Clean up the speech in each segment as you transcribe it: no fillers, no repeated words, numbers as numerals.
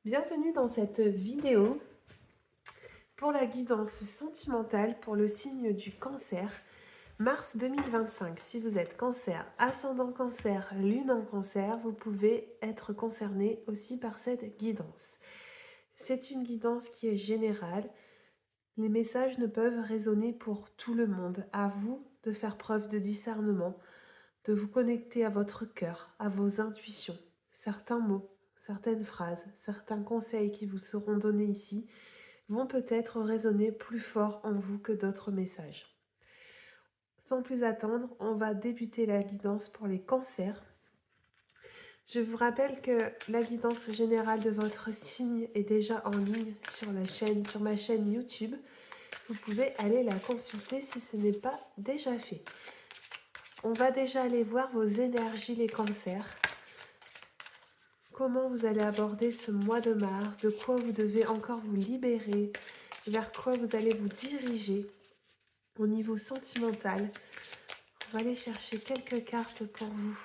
Bienvenue dans cette vidéo pour la guidance sentimentale pour le signe du cancer, mars 2025. Si vous êtes cancer, ascendant cancer, lune en cancer, vous pouvez être concerné aussi par cette guidance. C'est une guidance qui est générale. Les messages ne peuvent résonner pour tout le monde. À vous de faire preuve de discernement, de vous connecter à votre cœur, à vos intuitions. Certains mots, certaines phrases, certains conseils qui vous seront donnés ici vont peut-être résonner plus fort en vous que d'autres messages. Sans plus attendre, on va débuter la guidance pour les cancers. Je vous rappelle que la guidance générale de votre signe est déjà en ligne sur ma chaîne YouTube. Vous pouvez aller la consulter si ce n'est pas déjà fait. On va déjà aller voir vos énergies les cancers. Comment vous allez aborder ce mois de mars, de quoi vous devez encore vous libérer, vers quoi vous allez vous diriger au niveau sentimental. On va aller chercher quelques cartes pour vous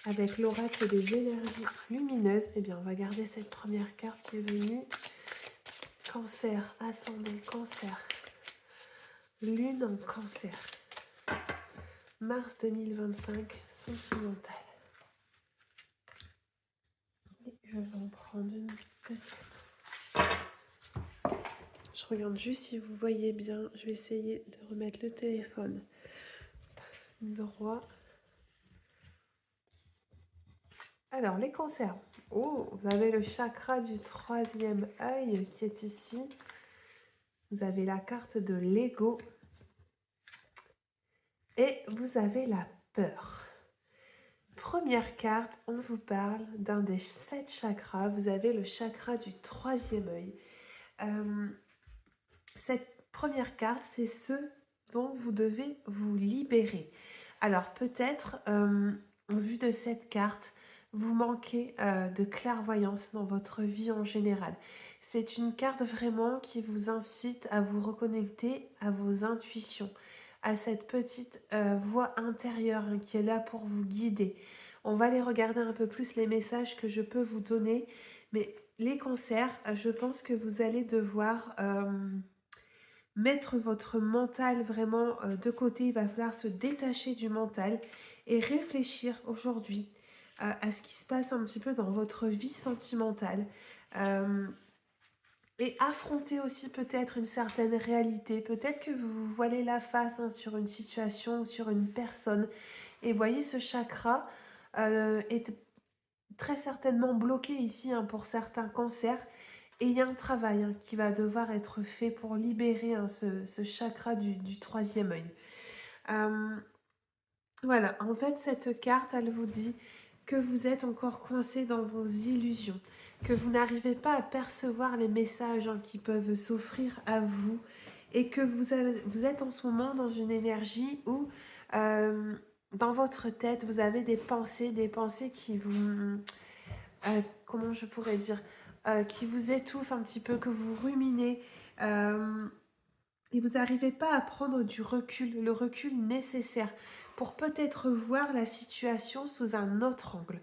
avec l'oracle des énergies lumineuses. Eh bien, on va garder cette première carte qui est venue. Cancer, ascendant cancer, lune en cancer, mars 2025, sentimental. Et je vais en prendre une deuxième. Je regarde juste si vous voyez bien. Je vais essayer de remettre le téléphone droit. Alors, les cancers. Oh, vous avez le chakra du troisième œil qui est ici. Vous avez la carte de l'ego. Et vous avez la peur. Première carte, on vous parle d'un des 7 chakras. Vous avez le chakra du troisième œil. Cette première carte, c'est ce dont vous devez vous libérer. Alors peut-être, en vue de cette carte, vous manquez de clairvoyance dans votre vie en général. C'est une carte vraiment qui vous incite à vous reconnecter à vos intuitions, à cette petite voix intérieure qui est là pour vous guider. On va aller regarder un peu plus les messages que je peux vous donner, mais les cancers, je pense que vous allez devoir mettre votre mental vraiment de côté. Il va falloir se détacher du mental et réfléchir aujourd'hui à ce qui se passe un petit peu dans votre vie sentimentale. Et affronter aussi peut-être une certaine réalité. Peut-être que vous vous voilez la face sur une situation ou sur une personne. Et voyez, ce chakra est très certainement bloqué ici pour certains cancers. Et il y a un travail qui va devoir être fait pour libérer ce chakra du troisième œil. Voilà, en fait, cette carte, elle vous dit que vous êtes encore coincé dans vos illusions, que vous n'arrivez pas à percevoir les messages qui peuvent s'offrir à vous et que vous êtes en ce moment dans une énergie où, dans votre tête, vous avez des pensées qui vous... comment je pourrais dire qui vous étouffent un petit peu, que vous ruminez et vous n'arrivez pas à prendre du recul, le recul nécessaire pour peut-être voir la situation sous un autre angle.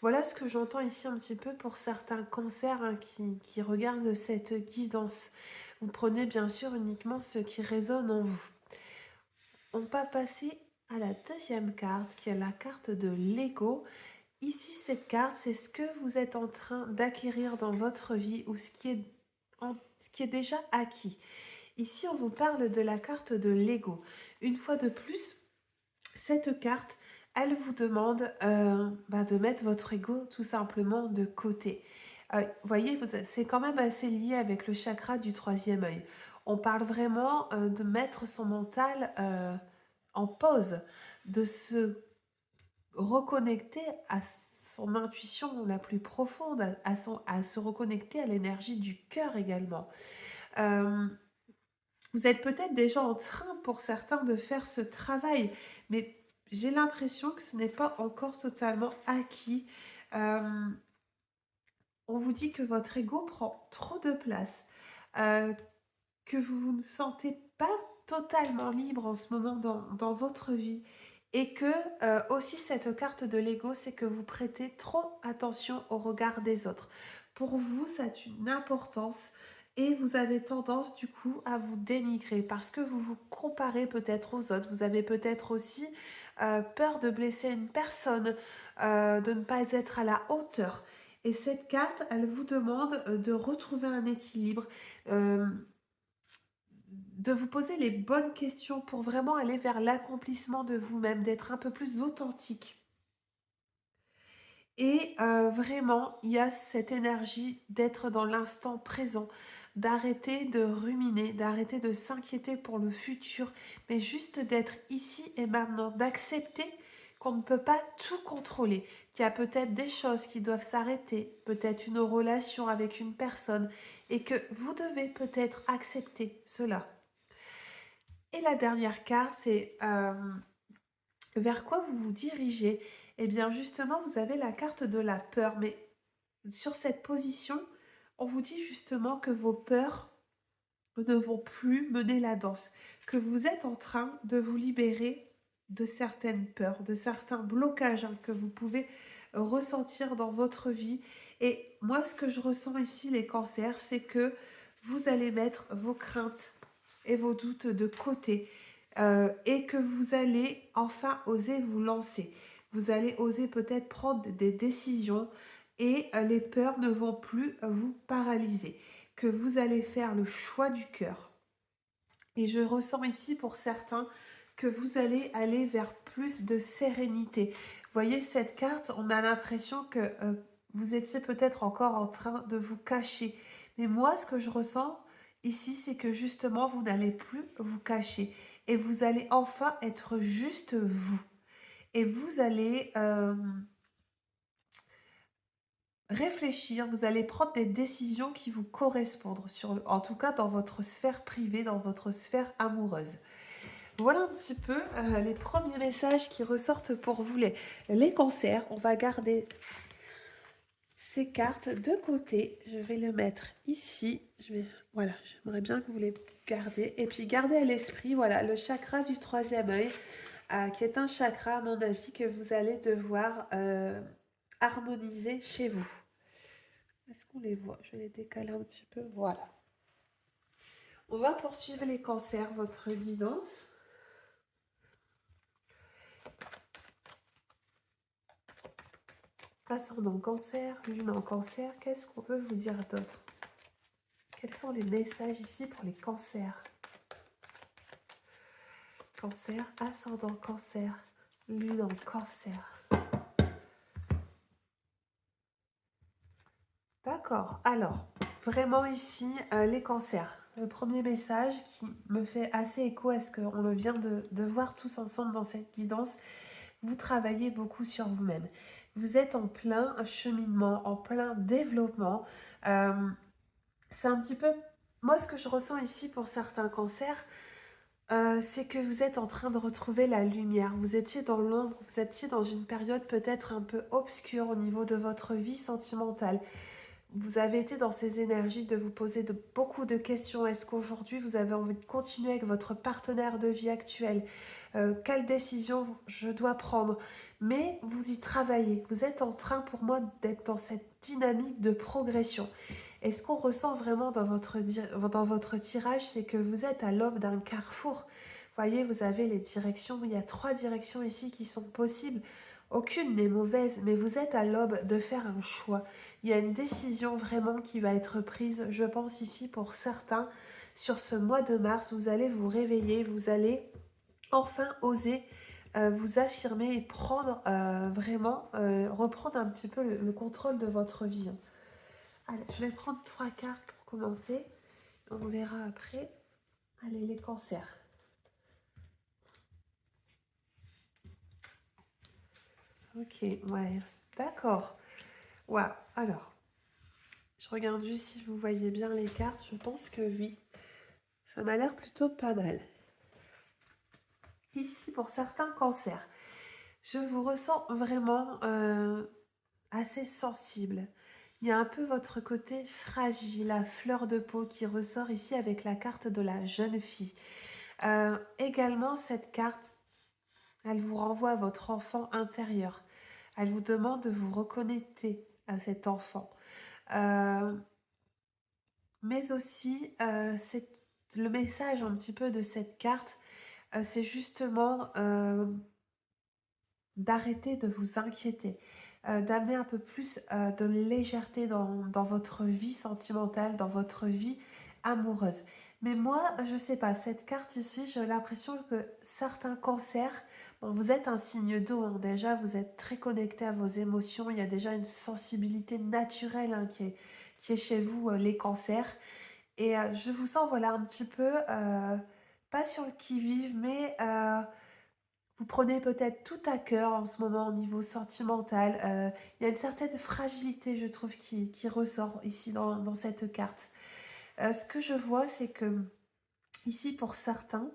Voilà ce que j'entends ici un petit peu pour certains cancers qui regardent cette guidance. Vous prenez bien sûr uniquement ce qui résonne en vous. On va passer à la deuxième carte qui est la carte de l'ego. Ici, cette carte, c'est ce que vous êtes en train d'acquérir dans votre vie ou ce qui est déjà acquis. Ici, on vous parle de la carte de l'ego. Une fois de plus, cette carte, elle vous demande de mettre votre ego tout simplement de côté. Vous voyez, c'est quand même assez lié avec le chakra du troisième œil. On parle vraiment de mettre son mental en pause, de se reconnecter à son intuition la plus profonde, à se reconnecter à l'énergie du cœur également. Vous êtes peut-être déjà en train pour certains de faire ce travail, mais j'ai l'impression que ce n'est pas encore totalement acquis. On vous dit que votre ego prend trop de place, que vous ne sentez pas totalement libre en ce moment dans votre vie et que aussi cette carte de l'ego, c'est que vous prêtez trop attention au regard des autres. pour vous, ça a une importance et vous avez tendance du coup à vous dénigrer parce que vous vous comparez peut-être aux autres. Vous avez peut-être aussi peur de blesser une personne, de ne pas être à la hauteur. Et cette carte, elle vous demande de retrouver un équilibre, euh, de vous poser les bonnes questions pour vraiment aller vers l'accomplissement de vous-même, d'être un peu plus authentique. Et vraiment, il y a cette énergie d'être dans l'instant présent, d'arrêter de ruminer, d'arrêter de s'inquiéter pour le futur, mais juste d'être ici et maintenant, d'accepter qu'on ne peut pas tout contrôler, qu'il y a peut-être des choses qui doivent s'arrêter, peut-être une relation avec une personne, et que vous devez peut-être accepter cela. Et la dernière carte, c'est vers quoi vous vous dirigez. Eh bien justement, vous avez la carte de la peur, mais sur cette position, on vous dit justement que vos peurs ne vont plus mener la danse, que vous êtes en train de vous libérer de certaines peurs, de certains blocages que vous pouvez ressentir dans votre vie. Et moi, ce que je ressens ici, les cancers, c'est que vous allez mettre vos craintes et vos doutes de côté et que vous allez enfin oser vous lancer. Vous allez oser peut-être prendre des décisions et les peurs ne vont plus vous paralyser. Que vous allez faire le choix du cœur. Et je ressens ici pour certains que vous allez aller vers plus de sérénité. Vous voyez cette carte, on a l'impression que vous étiez peut-être encore en train de vous cacher. Mais moi, ce que je ressens ici, c'est que justement, vous n'allez plus vous cacher. Et vous allez enfin être juste vous. Et vous allez réfléchir, vous allez prendre des décisions qui vous correspondent, en tout cas dans votre sphère privée, dans votre sphère amoureuse. Voilà un petit peu les premiers messages qui ressortent pour vous, les cancers. On va garder ces cartes de côté. Je vais le mettre ici. Voilà, j'aimerais bien que vous les gardiez. Et puis gardez à l'esprit, voilà, le chakra du troisième œil, qui est un chakra, à mon avis, que vous allez devoir harmoniser chez vous. Est-ce qu'on les voit? Je vais les décaler un petit peu. Voilà. On va poursuivre les cancers, votre guidance. Ascendant cancer, lune en cancer, qu'est-ce qu'on peut vous dire d'autre? Quels sont les messages ici pour les cancers? Cancer, ascendant cancer, lune en cancer. D'accord, alors, vraiment ici, les cancers. Le premier message qui me fait assez écho à ce qu'on le vient de voir tous ensemble dans cette guidance, vous travaillez beaucoup sur vous-même. Vous êtes en plein cheminement, en plein développement. C'est un petit peu... Moi, ce que je ressens ici pour certains cancers, c'est que vous êtes en train de retrouver la lumière. Vous étiez dans l'ombre, vous étiez dans une période peut-être un peu obscure au niveau de votre vie sentimentale. Vous avez été dans ces énergies de vous poser beaucoup de questions. Est-ce qu'aujourd'hui, vous avez envie de continuer avec votre partenaire de vie actuel? Quelle décision je dois prendre? Mais vous y travaillez. Vous êtes en train, pour moi, d'être dans cette dynamique de progression. Et ce qu'on ressent vraiment dans votre tirage, c'est que vous êtes à l'aube d'un carrefour. Vous voyez, vous avez les directions. Il y a 3 directions ici qui sont possibles. Aucune n'est mauvaise, mais vous êtes à l'aube de faire un choix. Il y a une décision vraiment qui va être prise, je pense ici pour certains, sur ce mois de mars. Vous allez vous réveiller, vous allez enfin oser vous affirmer et prendre reprendre un petit peu le contrôle de votre vie. Allez, je vais prendre 3 cartes pour commencer. On verra après. Allez, les cancers. Ok, ouais, d'accord. Waouh, alors, je regarde juste si vous voyez bien les cartes. Je pense que oui. Ça m'a l'air plutôt pas mal. Ici, pour certains cancers, je vous ressens vraiment assez sensible. Il y a un peu votre côté fragile, à fleur de peau qui ressort ici avec la carte de la jeune fille. Également, cette carte, elle vous renvoie à votre enfant intérieur. Elle vous demande de vous reconnecter à cet enfant. Euh, mais aussi, le message un petit peu de cette carte, c'est justement d'arrêter de vous inquiéter, d'amener un peu plus de légèreté dans votre vie sentimentale, dans votre vie amoureuse. Mais moi, je sais pas, cette carte ici, j'ai l'impression que certains cancers, bon, vous êtes un signe d'eau, hein, déjà, vous êtes très connecté à vos émotions, il y a déjà une sensibilité naturelle, hein, qui est chez vous, les cancers. Et je vous sens, voilà, un petit peu, pas sur le qui-vive, mais vous prenez peut-être tout à cœur en ce moment au niveau sentimental. Il y a une certaine fragilité, je trouve, qui ressort ici dans cette carte. Ce que je vois, c'est que ici, pour certains,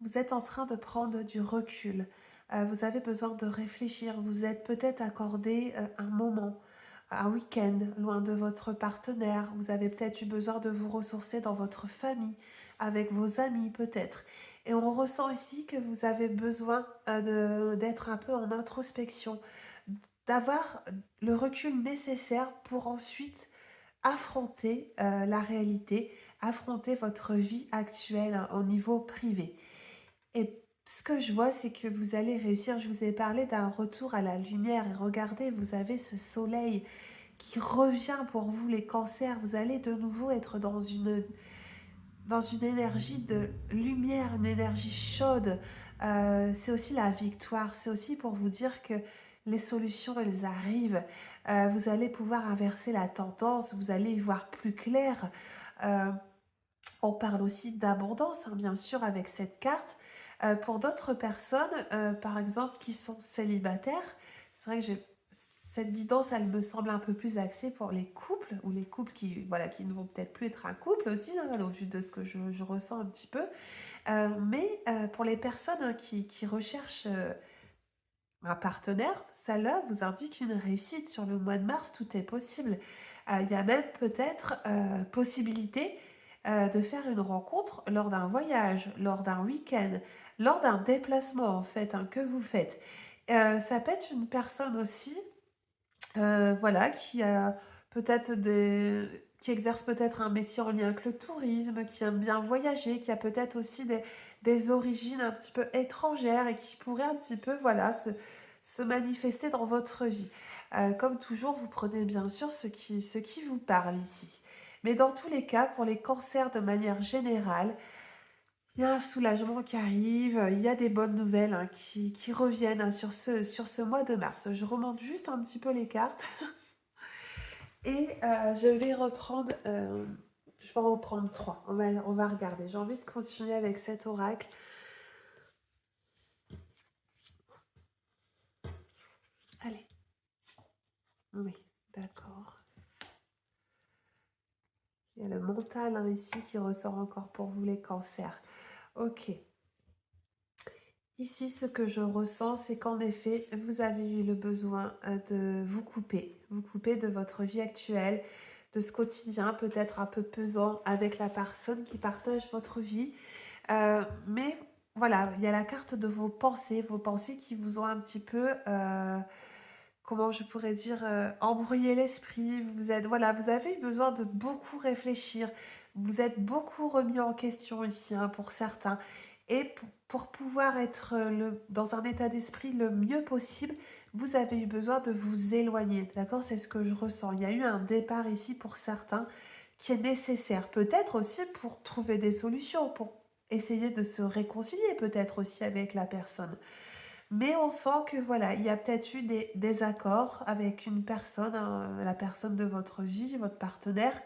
vous êtes en train de prendre du recul. Vous avez besoin de réfléchir. Vous êtes peut-être accordé un moment, un week-end loin de votre partenaire. Vous avez peut-être eu besoin de vous ressourcer dans votre famille, avec vos amis peut-être. Et on ressent ici que vous avez besoin d'être un peu en introspection, d'avoir le recul nécessaire pour ensuite affronter la réalité, affronter votre vie actuelle, hein, au niveau privé. Et ce que je vois, c'est que vous allez réussir. Je vous ai parlé d'un retour à la lumière. Et regardez, vous avez ce soleil qui revient pour vous, les cancers. Vous allez de nouveau être dans une énergie de lumière, une énergie chaude. C'est aussi la victoire. C'est aussi pour vous dire que les solutions, elles arrivent. Vous allez pouvoir inverser la tendance. Vous allez y voir plus clair. Euh, on parle aussi d'abondance, hein, bien sûr, avec cette carte. Pour d'autres personnes, par exemple, qui sont célibataires, c'est vrai que cette guidance, elle me semble un peu plus axée pour les couples, ou les couples qui, voilà, qui ne vont peut-être plus être un couple aussi, hein, au vu de ce que je ressens un petit peu. Mais pour les personnes, hein, qui recherchent un partenaire, celle-là vous indique une réussite. Sur le mois de mars, tout est possible. Il y a même peut-être possibilité de faire une rencontre lors d'un voyage, lors d'un week-end, lors d'un déplacement en fait, hein, que vous faites. Ça peut être une personne aussi, voilà, qui a peut-être qui exerce peut-être un métier en lien avec le tourisme, qui aime bien voyager, qui a peut-être aussi des origines un petit peu étrangères et qui pourrait un petit peu, voilà, se manifester dans votre vie. Comme toujours, vous prenez bien sûr ce qui vous parle ici. Mais dans tous les cas, pour les cancers de manière générale, il y a un soulagement qui arrive, il y a des bonnes nouvelles, hein, qui reviennent, hein, sur ce mois de mars. Je remonte juste un petit peu les cartes. Et je vais reprendre, je vais en prendre trois. On va regarder. J'ai envie de continuer avec cet oracle. Allez. Oui, d'accord. Il y a le mental, hein, ici qui ressort encore pour vous les cancers. Ok. Ici, ce que je ressens, c'est qu'en effet, vous avez eu le besoin de vous couper de votre vie actuelle, de ce quotidien peut-être un peu pesant avec la personne qui partage votre vie. Mais voilà, il y a la carte de vos pensées qui vous ont un petit peu, comment je pourrais dire, embrouillé l'esprit. Vous êtes, voilà, vous avez eu besoin de beaucoup réfléchir. Vous êtes beaucoup remis en question ici, hein, pour certains. Et pour pouvoir être dans un état d'esprit le mieux possible, vous avez eu besoin de vous éloigner. D'accord? C'est ce que je ressens. Il y a eu un départ ici pour certains qui est nécessaire. Peut-être aussi pour trouver des solutions, pour essayer de se réconcilier peut-être aussi avec la personne. Mais on sent que voilà, il y a peut-être eu des désaccords avec une personne, hein, la personne de votre vie, votre partenaire.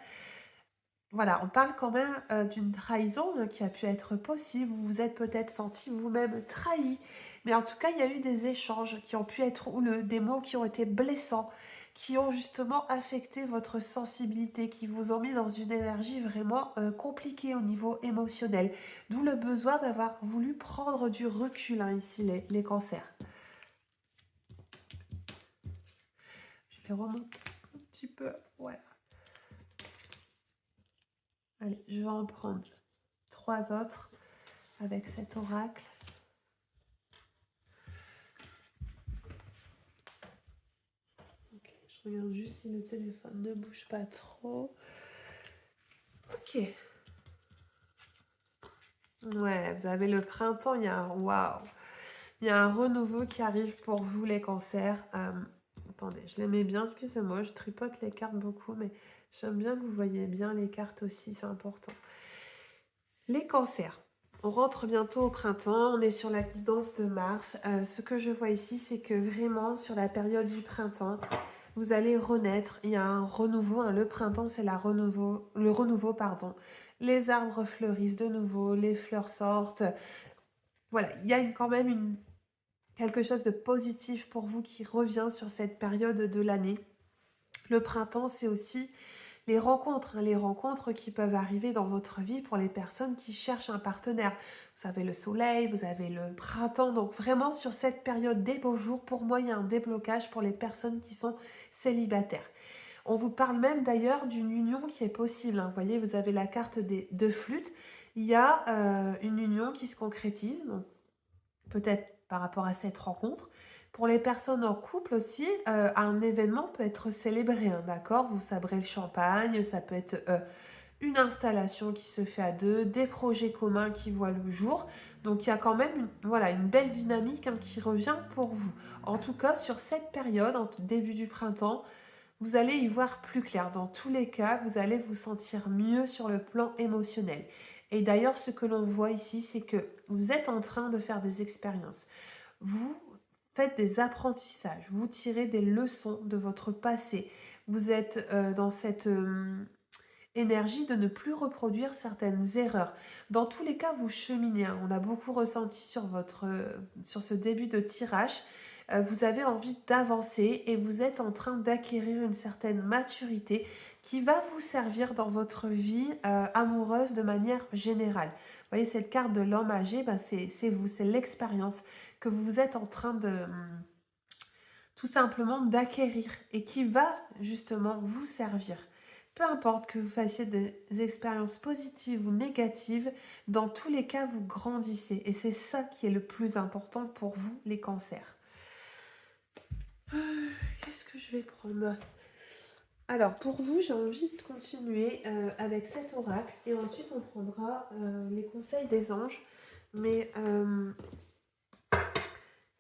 Voilà, on parle quand même d'une trahison, qui a pu être possible. Vous vous êtes peut-être senti vous-même trahi. Mais en tout cas, il y a eu des échanges qui ont pu être houleux, des mots qui ont été blessants, qui ont justement affecté votre sensibilité, qui vous ont mis dans une énergie vraiment compliquée au niveau émotionnel. D'où le besoin d'avoir voulu prendre du recul, hein, ici, les cancers. Je les remonte un petit peu. Voilà. Allez, je vais en prendre trois autres avec cet oracle. Ok, je Je regarde juste si le téléphone ne bouge pas trop. Ok. Ouais, vous avez le printemps, il y a un waouh. Il y a un renouveau qui arrive pour vous, les cancers. Attendez, je les mets bien, excusez-moi, je tripote les cartes beaucoup, mais j'aime bien que vous voyez bien les cartes aussi, c'est important. Les cancers, on rentre bientôt au printemps, on est sur la guidance de Mars. Ce que je vois ici, c'est que vraiment, sur la période du printemps, vous allez renaître, il y a un renouveau, hein. Le printemps c'est le renouveau, pardon. Les arbres fleurissent de nouveau, les fleurs sortent. Voilà, il y a quand même quelque chose de positif pour vous qui revient sur cette période de l'année. Le printemps c'est aussi les rencontres, hein, les rencontres qui peuvent arriver dans votre vie pour les personnes qui cherchent un partenaire. Vous avez le soleil, vous avez le printemps, donc vraiment sur cette période des beaux jours, pour moi il y a un déblocage pour les personnes qui sont célibataires. On vous parle même d'ailleurs d'une union qui est possible, hein. Vous voyez, vous avez la carte des deux flûtes, il y a une union qui se concrétise, peut-être par rapport à cette rencontre. Pour les personnes en couple aussi, un événement peut être célébré, hein, d'accord? Vous sabrez le champagne, ça peut être une installation qui se fait à deux, des projets communs qui voient le jour. Donc il y a quand même une belle dynamique, hein, qui revient pour vous. En tout cas, sur cette période, en début du printemps, vous allez y voir plus clair. Dans tous les cas, vous allez vous sentir mieux sur le plan émotionnel. Et d'ailleurs, ce que l'on voit ici, c'est que vous êtes en train de faire des expériences. Vous faites des apprentissages, vous tirez des leçons de votre passé. Vous êtes dans cette énergie de ne plus reproduire certaines erreurs. Dans tous les cas, vous cheminez, hein. On a beaucoup ressenti sur ce début de tirage. Vous avez envie d'avancer et vous êtes en train d'acquérir une certaine maturité qui va vous servir dans votre vie amoureuse de manière générale. Vous voyez, cette carte de l'homme âgé, ben c'est vous, c'est l'expérience que vous êtes en train de tout simplement d'acquérir et qui va justement vous servir. Peu importe que vous fassiez des expériences positives ou négatives, dans tous les cas, vous grandissez. Et c'est ça qui est le plus important pour vous, les cancers. Qu'est-ce que je vais prendre? Alors, pour vous, j'ai envie de continuer avec cet oracle. Et ensuite, on prendra les conseils des anges. Mais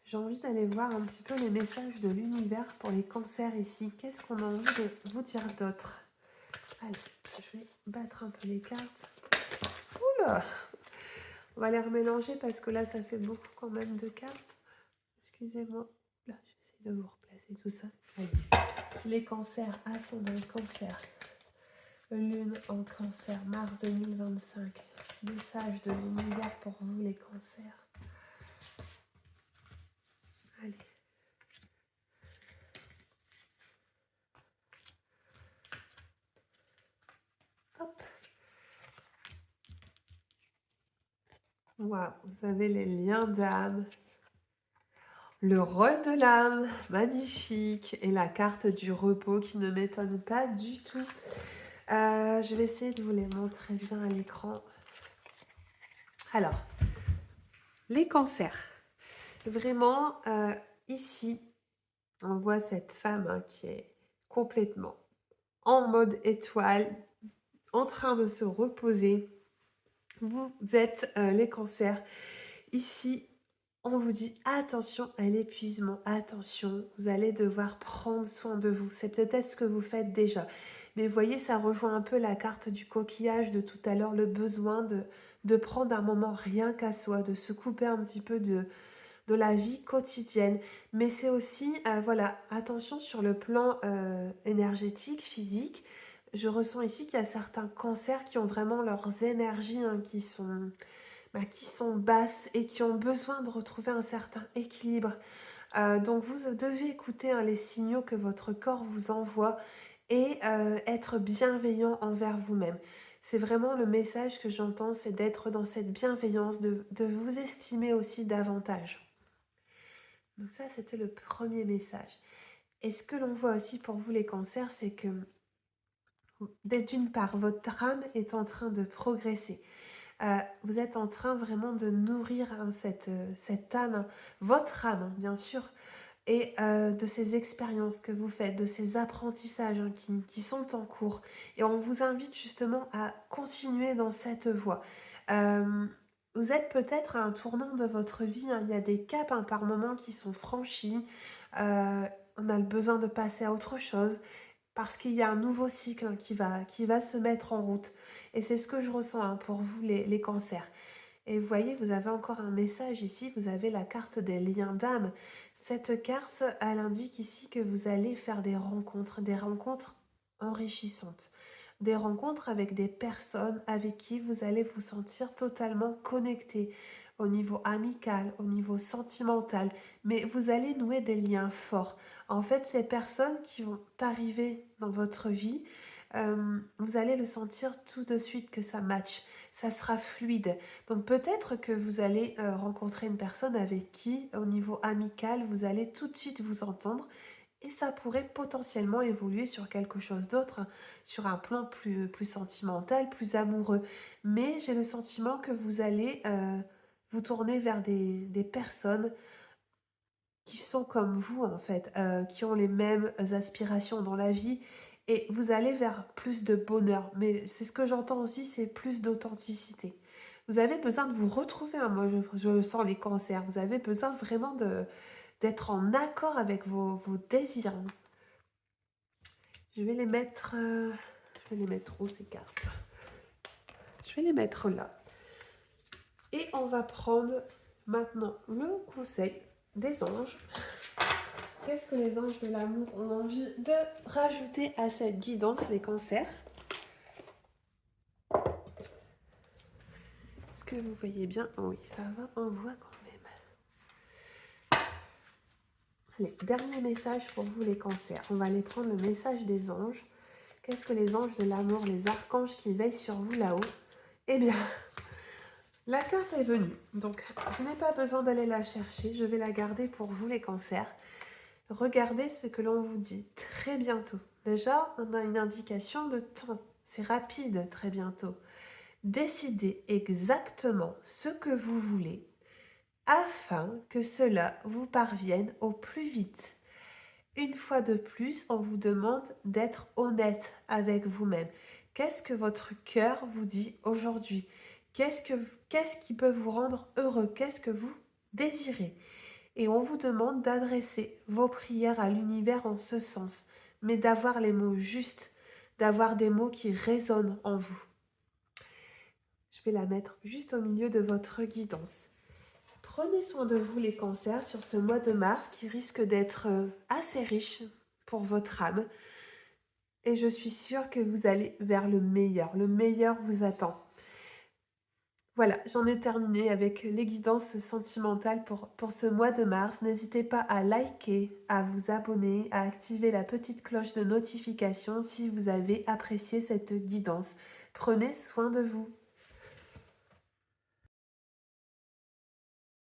j'ai envie d'aller voir un petit peu les messages de l'univers pour les cancers ici. Qu'est-ce qu'on a envie de vous dire d'autre? Allez, je vais battre un peu les cartes. Oula! On va les remélanger parce que là, ça fait beaucoup quand même de cartes. Excusez-moi. Là, j'essaie de vous replacer tout ça. Allez. Les cancers, ascendant cancer. Lune en cancer, mars 2025. Message de l'univers pour vous, les cancers. Allez. Hop. Waouh, vous avez les liens d'âme. Le rôle de l'âme, magnifique. Et la carte du repos qui ne m'étonne pas du tout. Je vais essayer de vous les montrer bien à l'écran. Alors, les cancers. Vraiment, ici, on voit cette femme, hein, qui est complètement en mode étoile, en train de se reposer. Vous êtes les cancers. Ici, on vous dit attention à l'épuisement, attention, vous allez devoir prendre soin de vous. C'est peut-être ce que vous faites déjà. Mais vous voyez, ça rejoint un peu la carte du coquillage de tout à l'heure, le besoin de prendre un moment rien qu'à soi, de se couper un petit peu de la vie quotidienne. Mais c'est aussi, voilà, attention sur le plan énergétique, physique. Je ressens ici qu'il y a certains cancers qui ont vraiment leurs énergies, hein, qui sont basses et qui ont besoin de retrouver un certain équilibre. Donc vous devez écouter, hein, les signaux que votre corps vous envoie et être bienveillant envers vous-même. C'est vraiment le message que j'entends, c'est d'être dans cette bienveillance, de vous estimer aussi davantage. Donc ça, c'était le premier message. Et ce que l'on voit aussi pour vous, les cancers, c'est que d'une part, votre âme est en train de progresser. Vous êtes en train vraiment de nourrir, hein, cette âme, votre âme, bien sûr, et de ces expériences que vous faites, de ces apprentissages qui sont en cours. Et on vous invite justement à continuer dans cette voie. Euh, Vous êtes peut-être à un tournant de votre vie, hein. Il y a des caps par moment qui sont franchis. On a le besoin de passer à autre chose parce qu'il y a un nouveau cycle, hein, qui va se mettre en route. Et c'est ce que je ressens, hein, pour vous, les cancers. Et vous voyez, vous avez encore un message ici, vous avez la carte des liens d'âme. Cette carte, elle indique ici que vous allez faire des rencontres enrichissantes. Des rencontres avec des personnes avec qui vous allez vous sentir totalement connecté au niveau amical, au niveau sentimental. Mais vous allez nouer des liens forts. En fait, ces personnes qui vont arriver dans votre vie, vous allez le sentir tout de suite que ça match, ça sera fluide. Donc peut-être que vous allez rencontrer une personne avec qui, au niveau amical, vous allez tout de suite vous entendre et ça pourrait potentiellement évoluer sur quelque chose d'autre, hein, sur un plan plus sentimental, plus amoureux. Mais j'ai le sentiment que vous allez vous tourner vers des personnes qui sont comme vous en fait, qui ont les mêmes aspirations dans la vie et vous allez vers plus de bonheur. Mais c'est ce que j'entends aussi, c'est plus d'authenticité. Vous avez besoin de vous retrouver, hein. Moi je sens les cancers, vous avez besoin vraiment d'être en accord avec vos désirs. Je vais les mettre, où ces cartes? Je vais les mettre là. Et on va prendre maintenant le conseil des anges. Qu'est-ce que les anges de l'amour ont envie de rajouter à cette guidance, les cancers? Est-ce que vous voyez bien? Oui, ça va, on voit quand même. Allez, dernier message pour vous les cancers. On va aller prendre le message des anges. Qu'est-ce que les anges de l'amour, les archanges qui veillent sur vous là-haut? Eh bien, la carte est venue. Donc, je n'ai pas besoin d'aller la chercher. Je vais la garder pour vous les cancers. Regardez ce que l'on vous dit très bientôt. Déjà, on a une indication de temps. C'est rapide, très bientôt. Décidez exactement ce que vous voulez afin que cela vous parvienne au plus vite. Une fois de plus, on vous demande d'être honnête avec vous-même. Qu'est-ce que votre cœur vous dit aujourd'hui? Qu'est-ce qui peut vous rendre heureux? Qu'est-ce que vous désirez? Et on vous demande d'adresser vos prières à l'univers en ce sens, mais d'avoir les mots justes, d'avoir des mots qui résonnent en vous. Je vais la mettre juste au milieu de votre guidance. Prenez soin de vous les cancers sur ce mois de mars qui risque d'être assez riche pour votre âme. Et je suis sûre que vous allez vers le meilleur. Le meilleur vous attend. Voilà, j'en ai terminé avec les guidances sentimentales pour ce mois de mars. N'hésitez pas à liker, à vous abonner, à activer la petite cloche de notification si vous avez apprécié cette guidance. Prenez soin de vous.